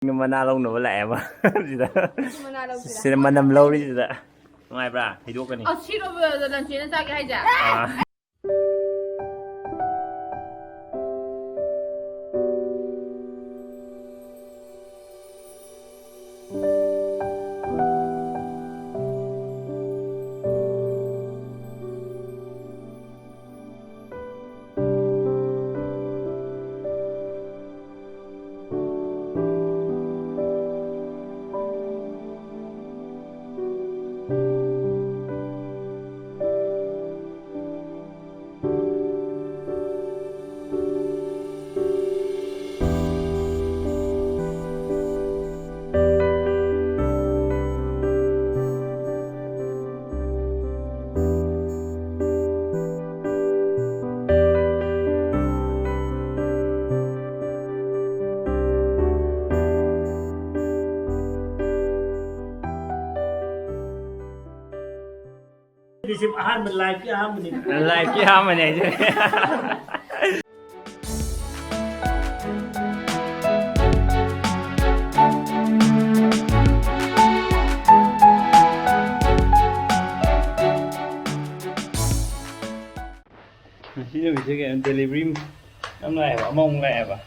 ꯃꯅꯥ ꯂꯧꯅꯕ ꯂꯥꯛꯑꯦꯕ ꯁꯤꯗ ꯁꯤꯗ ꯃꯅꯝ ꯂꯧꯔꯤ ꯁꯤꯗ ꯅꯨꯡꯉꯥꯏꯕ꯭ꯔꯥ ꯍꯩꯗꯣꯛꯀꯅꯤ ꯁꯤꯔꯣꯕꯗ ꯂꯟꯆꯦꯅ ꯆꯥꯒꯦ ꯍꯥꯏꯁꯦ Disim ahan live ki ahan ni. Live ki ahan ni aja. Sini bisa kan delivery năm nay apa mong lại apa.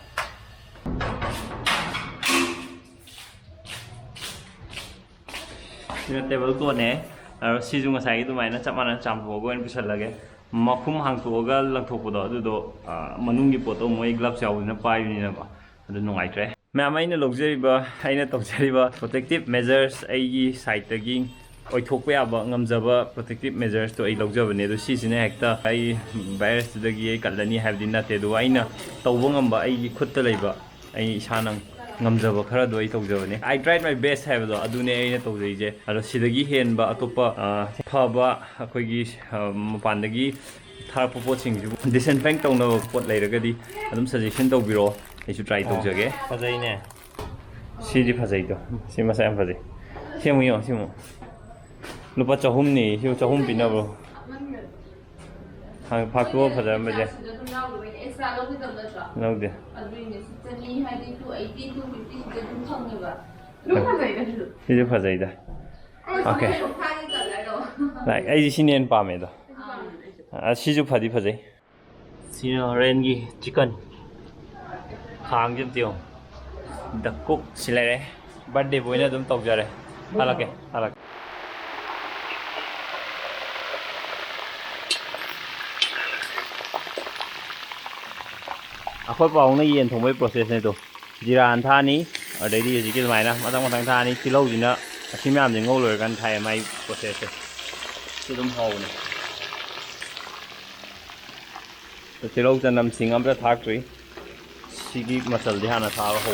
Ini table tu ni. 시중 사이도 많이 잡아는 잠보고 이렇게 살라게 막품 항토가 랑토보다 아두도 만ung기 포도 모이 글럽스 야우는 파이니나 봐 아두 농아이트레 매마이나 럭저리바 아이나 똑저리바 프로텍티브 메저스 아이기 사이트기 오이톡고 야바 ngamjaba protective measures to ai logjabane do sisine hekta ai virus dagi ai kallani habdi nate do aina tawbo ngamba ai khutta leiba ai isanang ngamjaba khara do ai tawjabane I tried my best habdo adune aina tawjeije ado sidagi henba atopa phaba akoigi mapandagi tharpa poching ju disinfect tawna pot leiragadi adum suggestion tawbiro aisu try tawjage fajaine sidi fajaido sima sa am fajai semuyo semu lupa chahum ni hiu chahum pinabo ha phakto phajam baje laude sidi fajaida okay like ai sinen pame do siju phadi phajai sino rengi chicken khang jim tio the cook silare birthday boina dum tawjare halake halake akhoi paung na yen thongbai process ne to jira an tha ni adai di ji ki mai na matang matang tha ni tilau ji na asim yam jing ngau loi kan thai mai process se ti dum hau ni to tilau jan nam sing am ra thak tri sigi masal di hana tha ho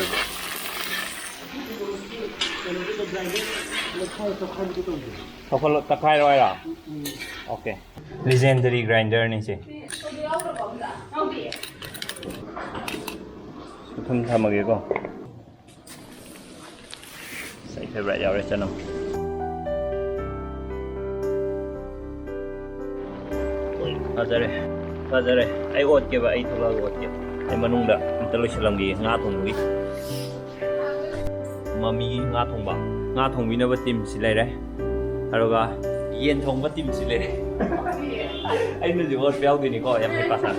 Thokol takai roi ra okay legendary grinder ni se thum thamage ko sai favorite yaure chano fazare ai ot ke ba ai thola ot ke ai manung da amta loisalam gi nga thong gi mami nga thong ba nga thong bi na ba tim si lai re aroga yen thong ba tim si lai re ai nu ju ot pel gi ni ko yam hai pasan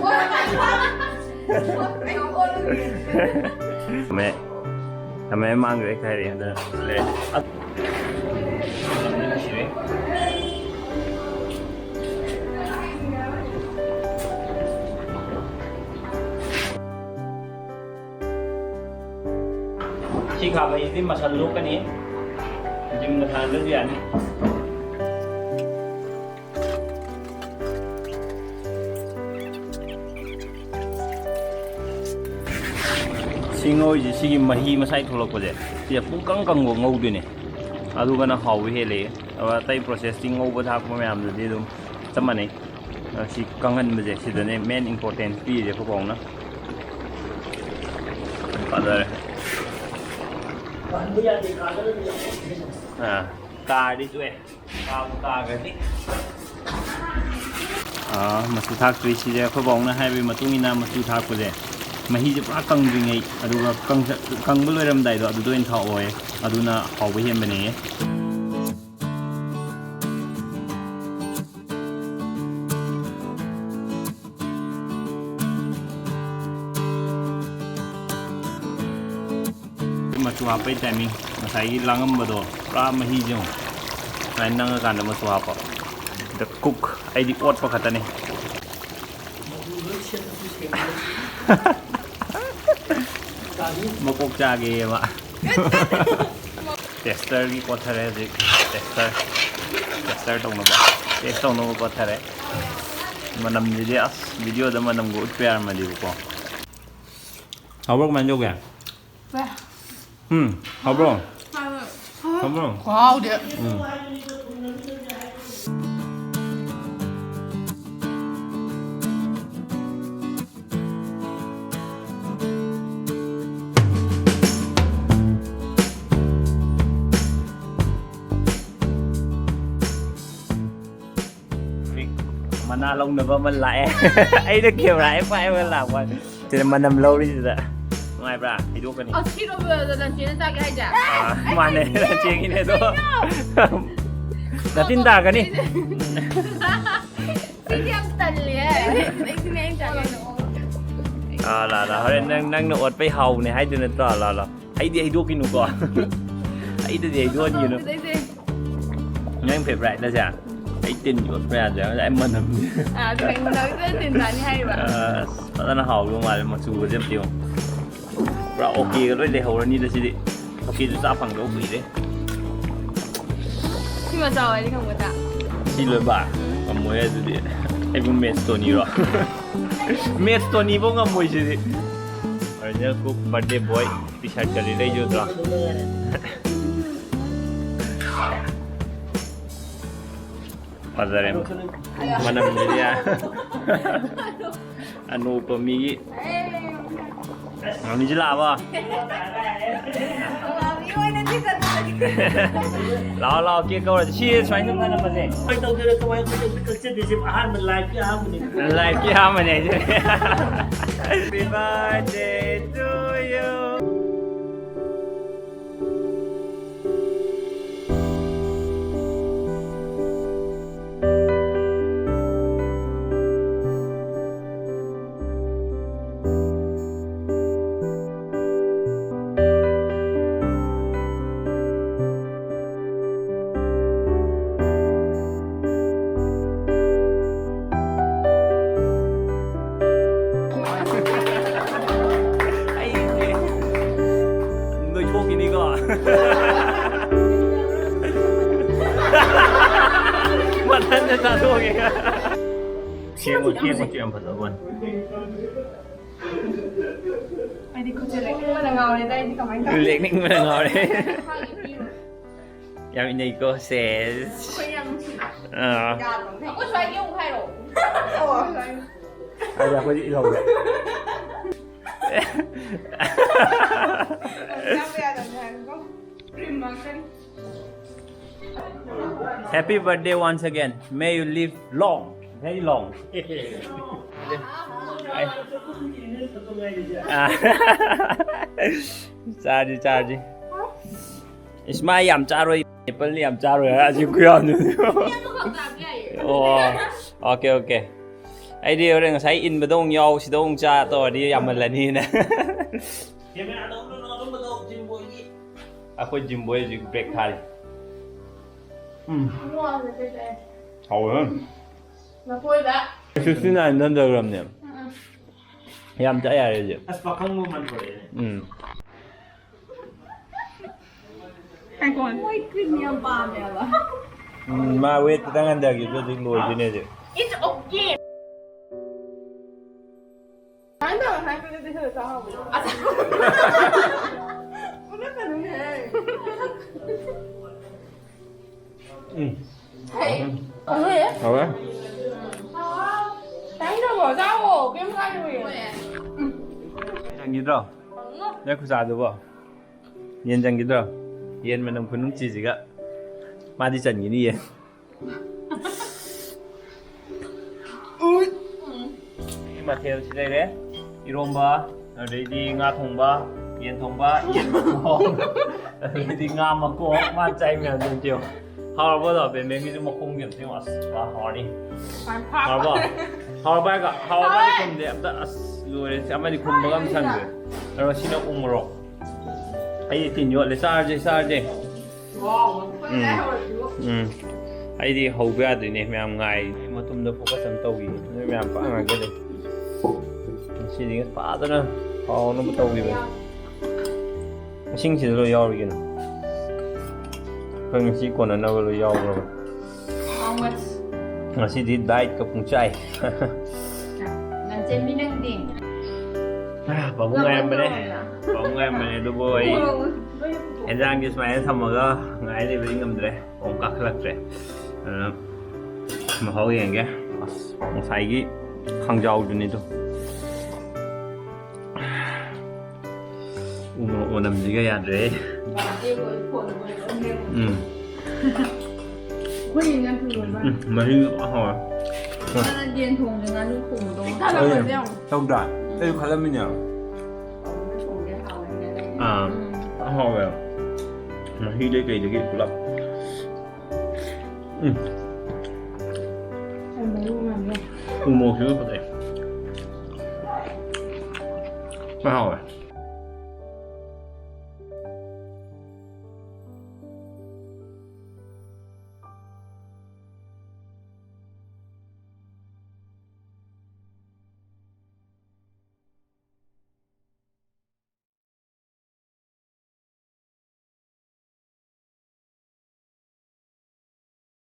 Kami emang gue kayak ada si kami ini masalah lu kan ini jam masalah dia nih Singoi ji sigi mahi masai tholok je tia pungkang kang go ngau dine adu gana hawi hele awa tai processing ngau ba thak ma yam de dum chamane si kangan je si dane main important pi je ko bong na padare ka di tu ka ga ni masu thak tri si je ko bong na hai bi matung ina masu thak ko je ꯃꯍꯤꯁꯦ ꯄꯨꯔꯥ ꯀꯪꯗ꯭ꯔꯤꯉꯩ ꯑꯗꯨꯒ ꯀꯪꯕ ꯂꯣꯏꯔꯝꯗꯥꯏꯗꯣ ꯑꯗꯨꯗ ꯑꯣꯏꯅ ꯊꯥꯛꯑꯣꯏ ꯑꯗꯨꯅ ꯍꯥꯎꯕ ꯍꯦꯟꯕꯅꯦ ꯃꯆꯨ ꯍꯥꯞꯄꯩ ꯇꯥꯏꯃꯤꯡ ꯉꯁꯥꯏꯒꯤ ꯂꯥꯡꯉꯝꯕꯗꯣ ꯄꯨꯔꯥ ꯃꯍꯤꯁꯦ ꯁꯨꯃꯥꯏꯅ ꯅꯪꯉꯀꯥꯟꯗ ꯃꯆꯨ ꯍꯥꯞꯄ ꯗ ꯀꯨꯛ ꯑꯩꯗꯤ ꯑꯣꯠꯄ ꯈꯛꯇꯅꯦ ꯃꯀꯣꯛ ꯆꯥꯒꯦ ꯑꯃ ꯇꯦꯁꯇꯔꯒꯤ ꯀꯣꯊꯔꯦ ꯍꯧꯖꯤꯛ ꯇꯦꯁꯇꯔ ꯇꯧꯅꯕ ꯇꯦꯁ ꯇꯧꯅꯕ ꯀꯣꯊꯔꯦ ꯃꯅꯝꯁꯤꯗꯤ ꯑꯁ ꯚꯤꯗꯤꯑꯣꯗ ꯃꯅꯝꯒ ꯎꯠꯄ ꯌꯥꯔꯝꯃꯗꯤꯕꯀꯣ ꯍꯥꯎꯕ꯭ꯔꯣ ꯀꯃꯥꯏꯅ ꯇꯧꯒꯦ ꯍꯥꯎꯕ꯭ꯔꯣ ꯍꯥꯎꯕ꯭ꯔꯣ ꯈꯨꯍꯥꯎꯗꯤ ꯃꯅꯥ ꯂꯧꯅꯕ ꯑꯃ ꯂꯥꯛꯑꯦ ꯑꯩꯅ ꯀꯦꯃꯦꯔꯥ ꯍꯦꯛ ꯄꯥꯏꯔꯒ ꯂꯥꯛꯄ ꯁꯤꯗ ꯃꯅꯝ ꯂꯧꯔꯤꯁꯤꯗ ꯅꯨꯡꯉꯥꯏꯕ꯭ꯔꯥ ꯍꯩꯗꯣꯛꯀꯅꯤ ꯁꯤꯔꯣꯕꯗ ꯂꯟꯆꯦꯅ ꯆꯥꯒꯦ ꯍꯥꯏꯁꯦ ꯃꯥꯅꯦ ꯆꯦꯡꯒꯤꯅꯦ ꯑꯗꯣ ꯅꯇꯤꯟ ꯇꯥꯒꯅꯤ ꯁꯤꯗꯤ ꯌꯥꯝ ꯇꯜꯂꯦ ꯑꯩꯗꯤꯅꯦ ꯑꯩ ꯆꯥꯒꯦ ꯂꯥ ꯍꯣꯔꯦꯟ ꯅꯪꯅ ꯑꯣꯠꯄꯩ ꯍꯥꯎꯕꯅꯦ ꯍꯥꯏꯗꯨ ꯅꯠꯇ꯭ꯔꯣ ꯂꯥ ꯑꯩꯗꯤ ꯍꯩꯗꯣꯛꯈꯤꯅꯨꯀꯣ ꯑꯩꯗꯗꯤ ꯍꯩꯗꯣꯛꯍꯟꯈꯤꯅꯨ ꯅꯪ ꯐꯦꯚꯣꯔꯥꯏꯠꯂꯁꯦ ꯑꯩ ꯇꯤꯟ ꯌꯣꯠꯄ ꯌꯥꯗ꯭ꯔꯦ ꯑꯩ ꯃꯅꯝꯁꯦ ꯇꯤꯟ ꯆꯥꯅꯤ ꯍꯥꯏꯔꯤꯕ ꯐꯖꯅ ꯍꯥꯎꯗꯧ ꯃꯥꯜꯂꯦ ꯃꯆꯨꯒꯁꯦ ꯑꯝꯇ ꯌꯦꯡꯉꯨ ꯄꯨꯔꯥ ꯑꯣꯀꯦꯒ ꯂꯣꯏ ꯂꯩꯍꯧꯔꯅꯤꯗ ꯁꯤꯗꯤ ꯑꯣꯀꯦꯁꯨ ꯆꯥ ꯐꯪꯗꯧ ꯀꯨꯏꯔꯦ ꯁꯤ ꯃꯆꯥ ꯑꯣꯏꯗꯤ ꯈꯪꯒꯗ꯭ꯔꯥ ꯁꯤ ꯂꯣꯏꯕ ꯉꯝꯃꯣꯏ ꯑꯗꯨꯗꯤ ꯑꯩꯕꯨ ꯃꯦꯠꯁ ꯇꯣꯅꯤꯔꯣ ꯃꯦꯠꯁ ꯇꯣꯅꯤꯐꯥꯎ ꯉꯝꯃꯣꯏ ꯁꯤꯗꯤ ꯑꯣꯔꯤꯖꯤꯅꯦꯜ ꯀꯨꯛ ꯕꯥꯔꯗꯦ ꯕꯣꯏ ꯇꯤ ꯁꯥꯔꯠꯀꯗꯤ ꯂꯩꯖꯗ꯭ꯔꯣ ꯐꯖꯔꯦ ꯃꯅꯝꯁꯤꯗꯤ ꯑꯅꯣꯞꯄ ꯃꯤꯒꯤ ꯃꯤꯁꯤ ꯂꯥꯛꯑꯕ ꯂꯥꯛꯑꯣ ꯀꯦꯛ ꯀꯧꯔꯁꯤ ꯁꯤ ꯁꯨꯃꯥꯏꯅ ꯁꯨꯝ ꯊꯅꯝꯕꯁꯦ ꯀꯃꯥꯏꯅ ꯇꯧꯗꯣꯏꯅꯣ ꯀꯃꯥꯏꯅ ꯀꯛꯆꯗꯦꯁꯦ ꯑꯍꯥꯟꯕ ꯂꯥꯏꯐꯀꯤ ꯑꯍꯥꯟꯕꯅꯤ ꯂꯥꯏꯐꯀꯤ ꯑꯍꯥꯟꯕꯅꯦ ꯍꯥꯏꯁꯦ Happy birthday to you ꯅꯣꯏꯊꯣꯛꯈꯤꯅꯤꯀꯣ ꯃꯊꯟꯗ ꯆꯥꯊꯣꯛꯑꯒꯦ ꯊꯦꯡꯉꯣ ꯌꯥꯝ ꯐꯖꯕꯅꯤ ꯑꯩꯗꯤ ꯈꯨꯠꯁꯦ ꯂꯦꯛꯅꯤꯡꯕꯅ ꯉꯥꯎꯔꯦꯗ ꯑꯩꯗꯤ ꯀꯃꯥꯏꯅ ꯇꯧ ꯂꯦꯛꯅꯤꯡꯕꯅ ꯉꯥꯎꯔꯦ ꯌꯥꯝ ꯏꯅꯩꯀꯣ ꯁꯦꯁ ꯑꯩꯈꯣꯏ ꯌꯥꯝ ꯑꯩꯈꯣꯏ ꯁ꯭ꯋꯥꯏꯒꯤ ꯑꯃꯨꯛ ꯍꯥꯏꯔꯛꯑꯣ ꯑꯗ ꯑꯩꯈꯣꯏꯗꯤ ꯏꯜꯍꯧꯔꯦ Happy birthday once again. May you live long, very long. Charge. Isma yam charoi, apple yam charoi. Aji kuyan. Oh, okay. Ai đi rồi sai in mà đông nhau thì đông cha tôi đi làm lần đi nè. Aku Jim Boy juga break hari. Hậu hơn. Là vui đã. Sushi này nên được làm nè. Yam trái à gì? Aspakan mo man po eh. Anh còn. Ôi cái niềm bà mẹ là. Mà wait đang ăn được gitu thì lùi thế này chứ. It's okay. Anh đâu hai cái gì hết sao? À sao? Nó cái này. Hey. Ôi á. Hậu á. Đánh đâu bỏ ra ổ kiếm ra rồi. 장기들어. 내가 그 사도 봐. 옌 장기들어. 옌 만남 군웅 찌지가. 마디 장기니 옌. 이 마테오 시대래. 이롬바. ꯑꯗꯩꯗꯤ ꯉꯥ ꯊꯣꯡꯕ ꯌꯦꯟ ꯊꯣꯡꯕ ꯌꯦꯟ ꯊꯣꯡ ꯑꯗꯩꯗꯤ ꯉꯥ ꯃꯀꯣꯛ ꯃꯥ ꯆꯥꯏ ꯃꯌꯥꯝꯗꯨ ꯇꯤꯌꯣ ꯍꯥꯎꯔꯕꯣꯗꯣ ꯕꯦꯝꯕꯦꯝꯒꯤꯁꯨ ꯃꯈꯣꯡꯒꯤ ꯑꯝꯇ ꯌꯦꯡꯉꯣ ꯑꯁ ꯋꯥ ꯍꯥꯎꯔꯅꯤ ꯍꯥꯎꯔꯕꯣ ꯍꯥꯎꯔꯕ ꯍꯥꯏꯒ ꯍꯥꯎꯔꯕꯗꯤ ꯈꯨꯝꯗꯦ ꯑꯝꯇ ꯑꯁ ꯂꯣꯏꯔꯦ ꯑꯃꯗꯤ ꯈꯨꯝꯕꯒ ꯑꯝ ꯁꯪꯗ꯭ꯔꯦ ꯑꯗꯣ ꯁꯤꯅ ꯎ ꯃꯣꯔꯣꯛ ꯑꯩꯗꯤ ꯇꯤꯟ ꯌꯣꯠꯂꯦ ꯆꯥꯔꯁꯦ ꯑꯩꯗꯤ ꯍꯧꯕ ꯌꯥꯗꯣꯏꯅꯦ ꯃꯌꯥꯝ ꯉꯥꯏ ꯃꯇꯨꯡꯗ ꯐꯣꯀꯁ ꯑꯃ ꯇꯧꯈꯤ ꯅꯣꯏ ꯃꯌꯥꯝ ꯄꯥꯛ ꯉꯥꯏꯒꯗꯦ ꯉꯁꯤꯗꯤ ꯐꯖꯅ ꯍꯥꯎꯅꯕ ꯇꯧꯈꯤꯕꯅꯦ ꯏꯁꯤꯡꯁꯤꯗ ꯂꯣꯏ ꯌꯥꯎꯔꯤꯒꯅꯣ ꯑꯩꯈꯣꯏ ꯉꯁꯤ ꯀꯣꯟꯅꯅꯕ ꯂꯣꯏ ꯌꯥꯎꯈ꯭ꯔꯕ ꯉꯁꯤꯗꯤ ꯗꯥꯏꯠꯀ ꯄꯨꯡꯆꯥꯏ ꯄꯥꯕꯨꯡ ꯉꯥꯏꯔꯝꯕꯅꯦ ꯑꯗꯨꯕꯨ ꯑꯩ ꯌꯦꯟꯖꯥꯡꯗꯤ ꯁꯨꯃꯥꯏꯅ ꯊꯝꯃꯒ ꯉꯥꯏ ꯂꯩꯕꯗꯤ ꯉꯝꯗ꯭ꯔꯦ ꯑꯃꯨꯛ ꯀꯥꯈꯠꯂꯛꯇ꯭ꯔꯦ ꯑꯗꯨꯅ ꯃꯍꯥꯎ ꯌꯦꯡꯒꯦ ꯑꯁ ꯉꯁꯥꯏꯒꯤ ꯈꯥꯡꯖꯥꯎꯗꯨꯅꯤꯗꯣ ꯎꯅꯝꯁꯤꯒ ꯌꯥꯗ꯭ꯔꯦ ꯃꯍꯤ ꯍꯥꯎꯋꯦ ꯌꯦꯟ ꯊꯣꯡꯉꯦ ꯉꯥꯅꯨ ꯊꯣꯡꯕꯗꯣ ꯇꯧꯗ꯭ꯔꯥ ꯑꯩꯁꯨ ꯈꯜꯂꯝꯃꯤꯅꯦ ꯍꯥꯎꯋꯦ ꯃꯍꯤꯗꯩ ꯀꯩꯗꯒꯤ ꯄꯨꯂꯞ ꯎꯃꯣꯛꯁꯤꯁꯨ ꯐꯖꯩ ꯍꯥꯎꯋꯦ